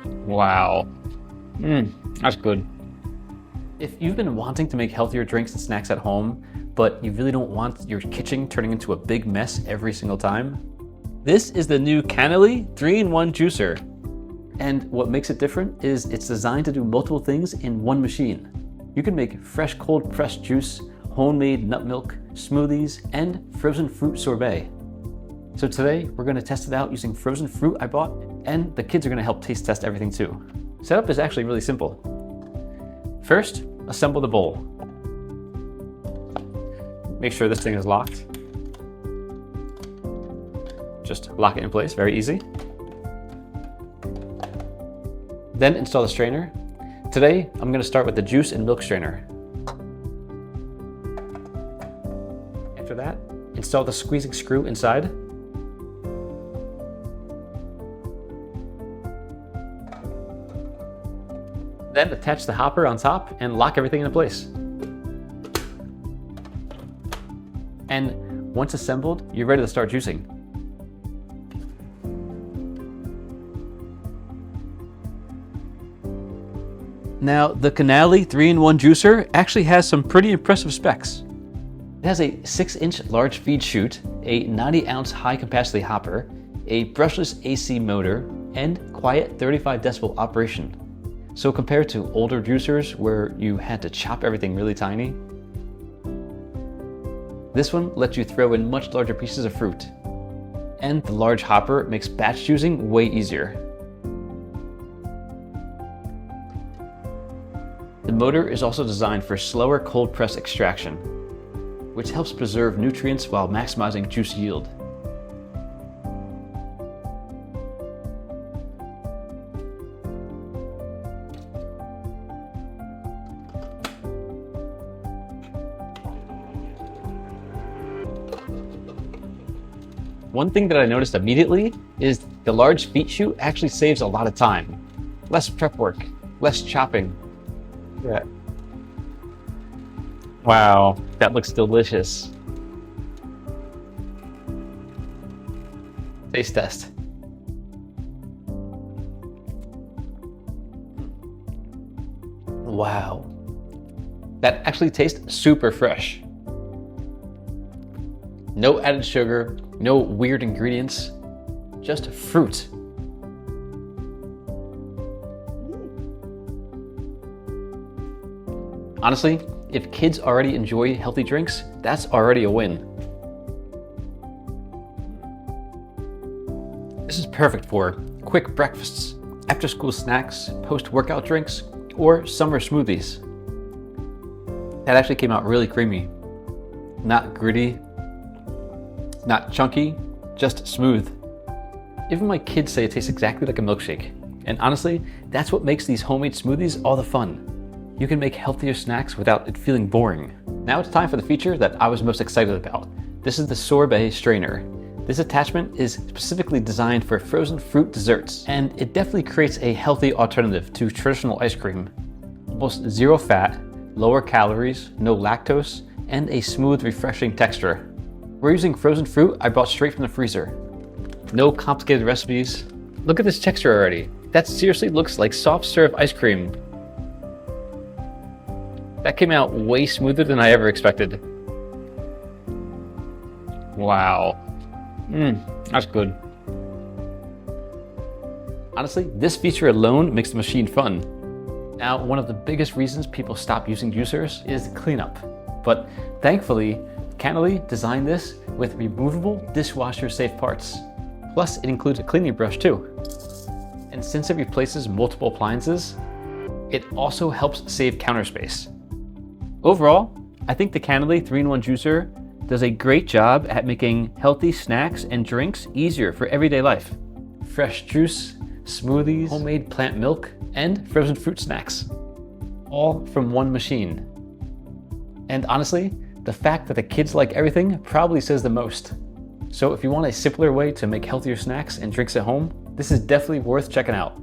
Wow. That's good. If you've been wanting to make healthier drinks and snacks at home, but you really don't want your kitchen turning into a big mess every single time, this is the new Canoly 3-in-1 juicer. And what makes it different is it's designed to do multiple things in one machine. You can make fresh cold pressed juice, homemade nut milk, smoothies, and frozen fruit sorbet. So today we're going to test it out using frozen fruit I bought, and the kids are going to help taste test everything too. Setup is actually really simple. First, assemble the bowl. Make sure this thing is locked. Just lock it in place, very easy. Then install the strainer. Today, I'm going to start with the juice and milk strainer. After that, install the squeezing screw inside. Then attach the hopper on top and lock everything into place. And once assembled, you're ready to start juicing. Now, the Canoly 3-in-1 juicer actually has some pretty impressive specs. It has a 6-inch large feed chute, a 90-ounce high-capacity hopper, a brushless AC motor, and quiet 35 decibel operation. So compared to older juicers where you had to chop everything really tiny, this one lets you throw in much larger pieces of fruit. And the large hopper makes batch juicing way easier. The motor is also designed for slower cold press extraction, which helps preserve nutrients while maximizing juice yield. One thing that I noticed immediately is the large feed chute actually saves a lot of time. Less prep work, less chopping. Yeah. Wow, that looks delicious. Taste test. Wow. That actually tastes super fresh. No added sugar, no weird ingredients, just fruit. Honestly, if kids already enjoy healthy drinks, that's already a win. This is perfect for quick breakfasts, after-school snacks, post-workout drinks, or summer smoothies. That actually came out really creamy. Not gritty, not chunky, just smooth. Even my kids say it tastes exactly like a milkshake. And honestly, that's what makes these homemade smoothies all the fun. You can make healthier snacks without it feeling boring. Now it's time for the feature that I was most excited about. This is the Sorbet strainer. This attachment is specifically designed for frozen fruit desserts, and it definitely creates a healthy alternative to traditional ice cream. Almost zero fat, lower calories, no lactose, and a smooth, refreshing texture. We're using frozen fruit I bought straight from the freezer. No complicated recipes. Look at this texture already. That seriously looks like soft serve ice cream. That came out way smoother than I ever expected. Wow. That's good. Honestly, this feature alone makes the machine fun. Now, one of the biggest reasons people stop using juicers is cleanup. But thankfully, Canoly designed this with removable dishwasher-safe parts. Plus, it includes a cleaning brush too. And since it replaces multiple appliances, it also helps save counter space. Overall, I think the Canoly 3-in-1 juicer does a great job at making healthy snacks and drinks easier for everyday life. Fresh juice, smoothies, homemade plant milk, and frozen fruit snacks. All from one machine. And honestly, the fact that the kids like everything probably says the most. So if you want a simpler way to make healthier snacks and drinks at home, this is definitely worth checking out.